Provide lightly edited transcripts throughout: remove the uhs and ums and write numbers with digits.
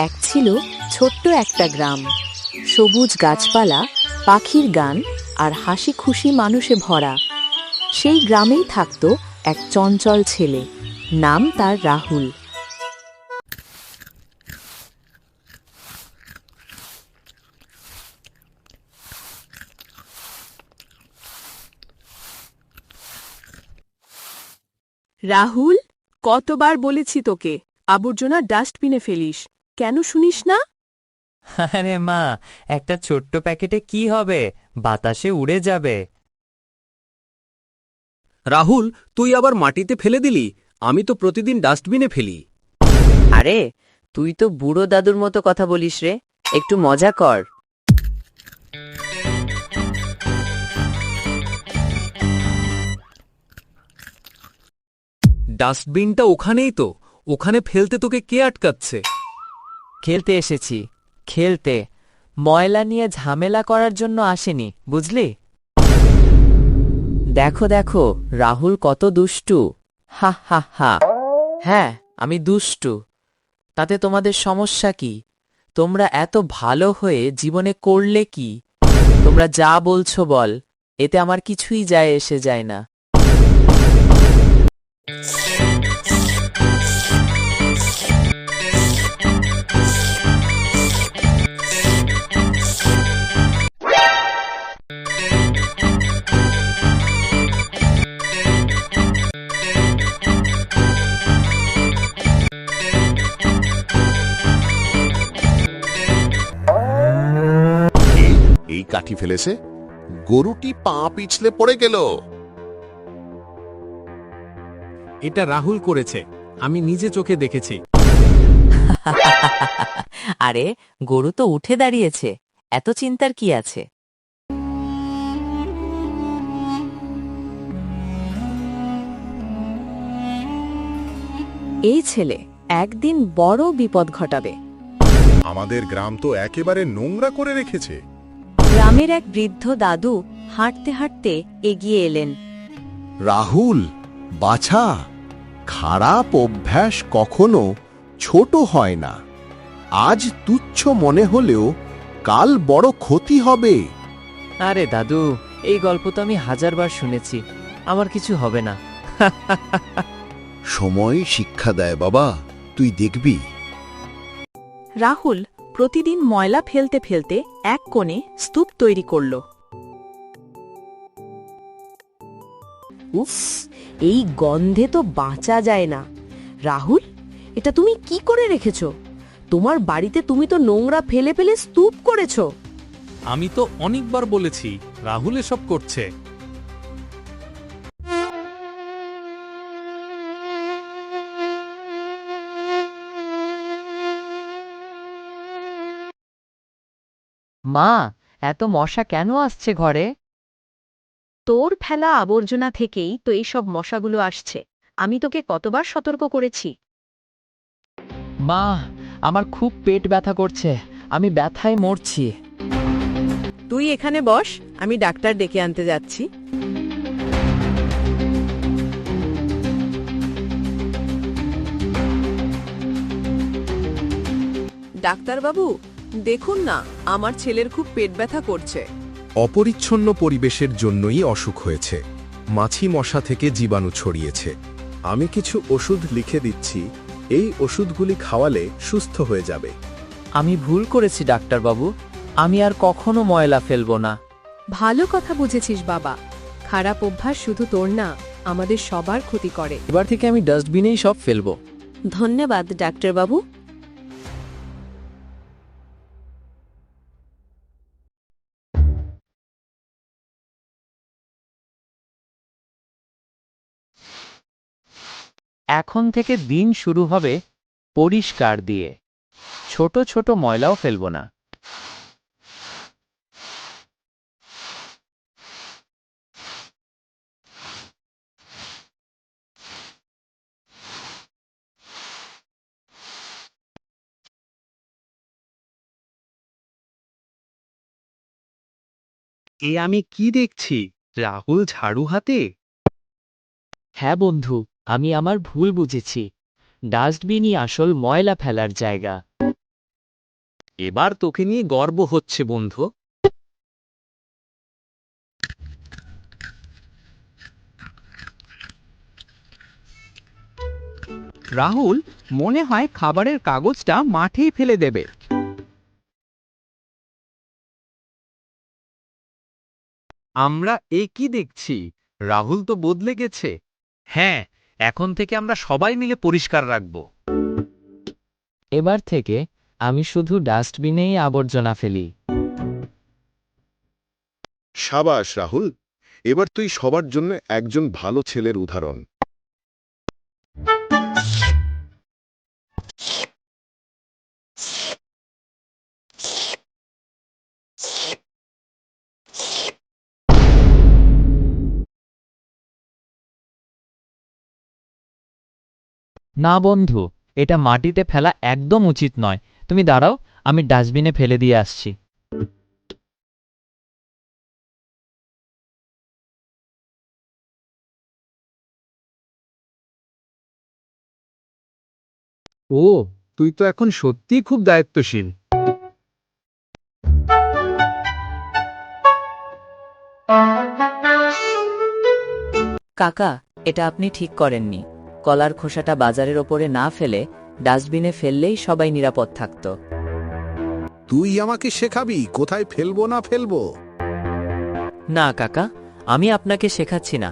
এক ছিল ছোট্ট একটা গ্রাম, সবুজ গাছপালা, পাখির গান আর হাসি খুশি মানুষে ভরা। সেই গ্রামেই থাকত এক চঞ্চল ছেলে, নাম তার রাহুল। রাহুল, কতবার বলেছি তোকে আবর্জনা ডাস্টবিনে ফেলিস, কেন শুনিস না? আরে মা, একটা ছোট্ট প্যাকেটে কি হবে, বাতাসে উড়ে যাবে। রাহুল, তুই আবার মাটিতে ফেলে দিলি। আমি তো প্রতিদিন ডাস্টবিনে ফেলি। আরে, তুই তো বুড়ো দাদুর মতো কথা বলিস রে, একটু মজা কর। ডাস্টবিনটা ওখানেই তো, ওখানে ফেলতে তোকে কে আটকাচ্ছে? খেলতে এসেছি, খেলতে। ময়লা নিয়ে ঝামেলা করার জন্য আসেনি, বুঝলি? দেখো দেখো, রাহুল কত দুষ্টু। হা হা হা। হ্যাঁ, আমি দুষ্টু। তাতে তোমাদের সমস্যা কি? তোমরা এত ভালো হয়ে জীবনে করলে কি? তোমরা যা বলছো বল, এতে আমার কিছুই যায় এসে যায় না। কে এই কাঠি ফেলেছে? গরুটি পা পিছলে পড়ে গেল। এটা রাহুল করেছে, আমি নিজে চোখে দেখেছি। আরে, গরু তো উঠে দাঁড়িয়েছে, এত চিন্তার কি আছে? এই ছেলে একদিন বড় বিপদ ঘটাবে। আমাদের গ্রাম তো একেবারে নোংরা করে রেখেছে। গ্রামের এক বৃদ্ধ দাদু হাঁটতে হাঁটতে এগিয়ে এলেন। রাহুল, বাছা, খারাপ অভ্যাস কখনো ছোট হয় না। আজ তুচ্ছ মনে হলেও কাল বড় ক্ষতি হবে। আরে দাদু, এই গল্প তো আমি 1000 বার শুনেছি, আমার কিছু হবে না। সময় শিক্ষা দেয় বাবা, তুই দেখবি। রাহুল প্রতিদিন ময়লা ফেলতে ফেলতে এক কোণে স্তূপ তৈরি করল। উফ, এই গন্ধে তো বাঁচা যায় না। রাহুল, এটা তুমি কি করে রেখেছো? তোমার বাড়িতে তুমি তো নোংরা ফেলে ফেলে স্তূপ করেছো। আমি তো অনেকবার বলেছি রাহুল এসব করছে। মা, এত মশা কেন আসছে ঘরে? তোর ফেলা আবর্জনা থেকেই তো এইসব মশাগুলো আসছে। আমি তোকে কতবার সতর্ক করেছি। মা, আমার খুব পেট ব্যথা করছে, আমি ব্যথায় মরছি। তুই এখানে বস, আমি ডাক্তার ডেকে আনতে যাচ্ছি। ডাক্তারবাবু, দেখুন না, আমার ছেলের খুব পেট ব্যথা করছে। অপরিচ্ছন্ন পরিবেশের জন্যই অসুখ হয়েছে। মাছি মশা থেকে জীবাণু ছড়িয়েছে। আমি কিছু ওষুধ লিখে দিচ্ছি, এই ওষুধগুলি খাওয়ালে সুস্থ হয়ে যাবে। আমি ভুল করেছি ডাক্তারবাবু, আমি আর কখনো ময়লা ফেলবো না। ভালো কথা বুঝেছিস বাবা। খারাপ অভ্যাস শুধু তোর না, আমাদের সবার ক্ষতি করে। এবার থেকে আমি ডাস্টবিনেই সব ফেলবো। ধন্যবাদ ডাক্তারবাবু। এখন থেকে দিন শুরু হবে পরিষ্কার দিয়ে, ছোট ছোট ময়লাও ফেলবো না। এ আমি কি দেখছি, রাহুল ঝাড়ু হাতে? হ্যাঁ বন্ধু, আমি আমার ভুল বুঝেছি। ডাস্টবিনই আসল ময়লা ফেলার জায়গা। এবার তোকে নিয়ে গর্ব হচ্ছে বন্ধু। রাহুল মনে হয় খাবারের কাগজটা মাঠেই ফেলে দেবে। আমরা এ কি দেখছি, রাহুল তো বদলে গেছে। হ্যাঁ, এখন থেকে আমরা সবাই মিলে পরিষ্কার রাখব। এবার থেকে আমি শুধু ডাস্টবিনেই আবর্জনা ফেলি। সাবাস রাহুল, এবার তুই সবার জন্য একজন ভালো ছেলের উদাহরণ। না বন্ধু, এটা মাটিতে ফেলা একদম উচিত নয়। তুমি দাঁড়াও, আমি ডাস্টবিনে ফেলে দিয়ে আসছি। ও, তুই তো এখন সত্যিই খুব দায়িত্বশীল। কাকা, এটা আপনি ঠিক করেননি। কলার খোসাটা বাজারের ওপরে না ফেলে ডাস্টবিনে ফেললেই সবাই নিরাপদ থাকত। তুই আমাকে শেখাবি কোথায় ফেলবো না ফেলবো? না কাকা, আমি আপনাকে শেখাচ্ছি না।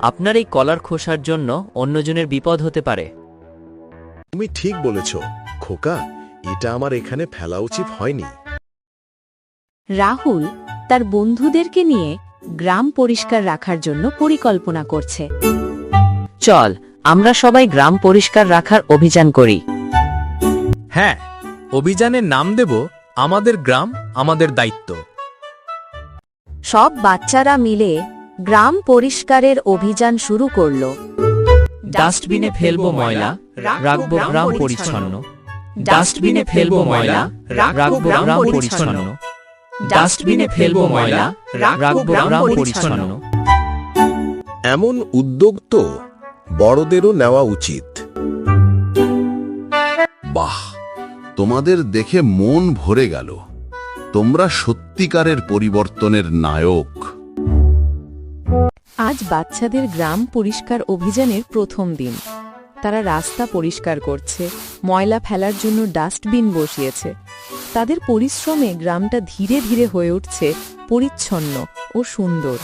আপনার এই কলার খোসার জন্য অন্যজনের বিপদ হতে পারে। তুমি ঠিক বলেছ খোকা, এটা আমার এখানে ফেলা উচিত হয়নি। রাহুল তার বন্ধুদেরকে নিয়ে গ্রাম পরিষ্কার রাখার জন্য পরিকল্পনা করছে। চল, আমরা সবাই গ্রাম পরিষ্কার রাখার অভিযান করি। হ্যাঁ, অভিযানের নাম দেব আমাদের গ্রাম আমাদের দায়িত্ব। সব বাচ্চারা মিলে গ্রাম পরিষ্কারের অভিযান শুরু করলো। ডাস্টবিনে ফেলবো ময়লা, রাখবো গ্রাম পরিচ্ছন্ন। ডাস্টবিনে ফেলবো ময়লা, রাখবো গ্রাম পরিচ্ছন্ন। ডাস্টবিনে ফেলবো ময়লা, রাখবো গ্রাম পরিচ্ছন্ন। এমন উদ্যোগ তো বড়দেরও নেওয়া উচিত। বাহ, তোমাদের দেখে মন ভরে গেল। তোমরা সত্যিকারের পরিবর্তনের নায়ক। আজ বাচ্চাদের গ্রাম পরিষ্কার অভিযানের প্রথম দিন। তারা রাস্তা পরিষ্কার করছে, ময়লা ফেলার জন্য ডাস্টবিন বসিয়েছে। তাদের পরিশ্রমে গ্রামটা ধীরে ধীরে হয়ে উঠছে পরিচ্ছন্ন ও সুন্দর।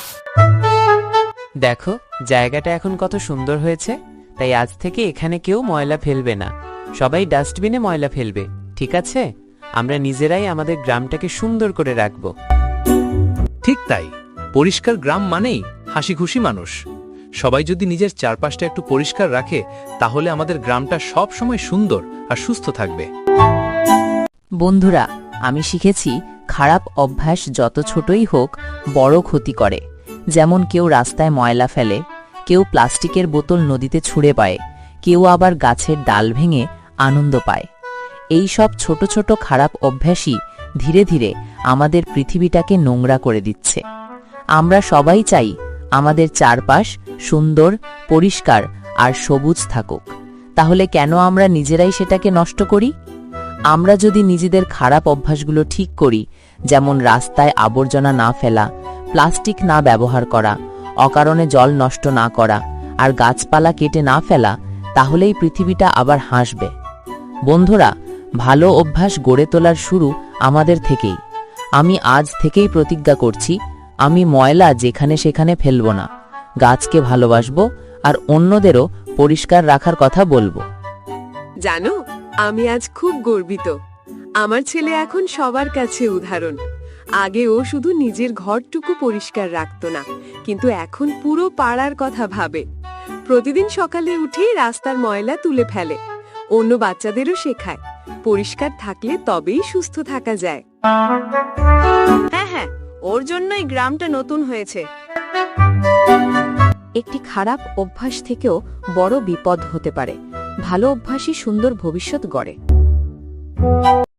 দেখো, জায়গাটা এখন কত সুন্দর হয়েছে। তাই আজ থেকে এখানে কেউ ময়লা ফেলবে না, সবাই ডাস্টবিনে ময়লা ফেলবে। ঠিক আছে? আমরা নিজেরাই আমাদের গ্রামটাকে সুন্দর করে রাখব। ঠিক তাই, পরিষ্কার গ্রাম মানেই হাসি খুশি মানুষ। সবাই যদি নিজের চারপাশটা একটু পরিষ্কার রাখে, তাহলে আমাদের গ্রামটা সব সময় সুন্দর আর সুস্থ থাকবে। বন্ধুরা, আমি শিখেছি খারাপ অভ্যাস যত ছোটই হোক বড় ক্ষতি করে। যেমন কেউ রাস্তায় ময়লা ফেলে, কেউ প্লাস্টিকের বোতল নদীতে ছুঁড়ে পায়, কেউ আবার গাছের ডাল ভেঙে আনন্দ পায়। এই সব ছোট ছোট খারাপ অভ্যাসই ধীরে ধীরে আমাদের পৃথিবীটাকে নোংরা করে দিচ্ছে। আমরা সবাই চাই আমাদের চারপাশ সুন্দর, পরিষ্কার আর সবুজ থাকুক। তাহলে কেন আমরা নিজেরাই সেটাকে নষ্ট করি? আমরা যদি নিজেদের খারাপ অভ্যাসগুলো ঠিক করি, যেমন রাস্তায় আবর্জনা না ফেলা, প্লাস্টিক না ব্যবহার করা, অকারণে জল নষ্ট না করা আর গাছপালা কেটে না ফেলা, তাহলেই পৃথিবীটা আবার হাসবে। বন্ধুরা, ভালো অভ্যাস গড়ে তোলার শুরু আমাদের থেকেই। আমি আজ থেকেই প্রতিজ্ঞা করছি, আমি ময়লা যেখানে সেখানে ফেলব না, গাছকে ভালোবাসবো আর অন্যদেরও পরিষ্কার রাখার কথা বলবো। জানো, আমি আজ খুব গর্বিত। আমার ছেলে এখন সবার কাছে উদাহরণ। আগে ও শুধু নিজের ঘরটুকু পরিষ্কার রাখত না, কিন্তু এখন পুরো পাড়ার কথা ভাবে। প্রতিদিন সকালে উঠেই রাস্তার ময়লা তুলে ফেলে। অন্য বাচ্চাদেরও শেখায়, পরিষ্কার থাকলে তবেই সুস্থ থাকা যায়। হ্যাঁ হ্যাঁ, ওর জন্যই গ্রামটা নতুন হয়েছে। একটি খারাপ অভ্যাস থেকেও বড় বিপদ হতে পারে। ভালো অভ্যাসই সুন্দর ভবিষ্যৎ গড়ে।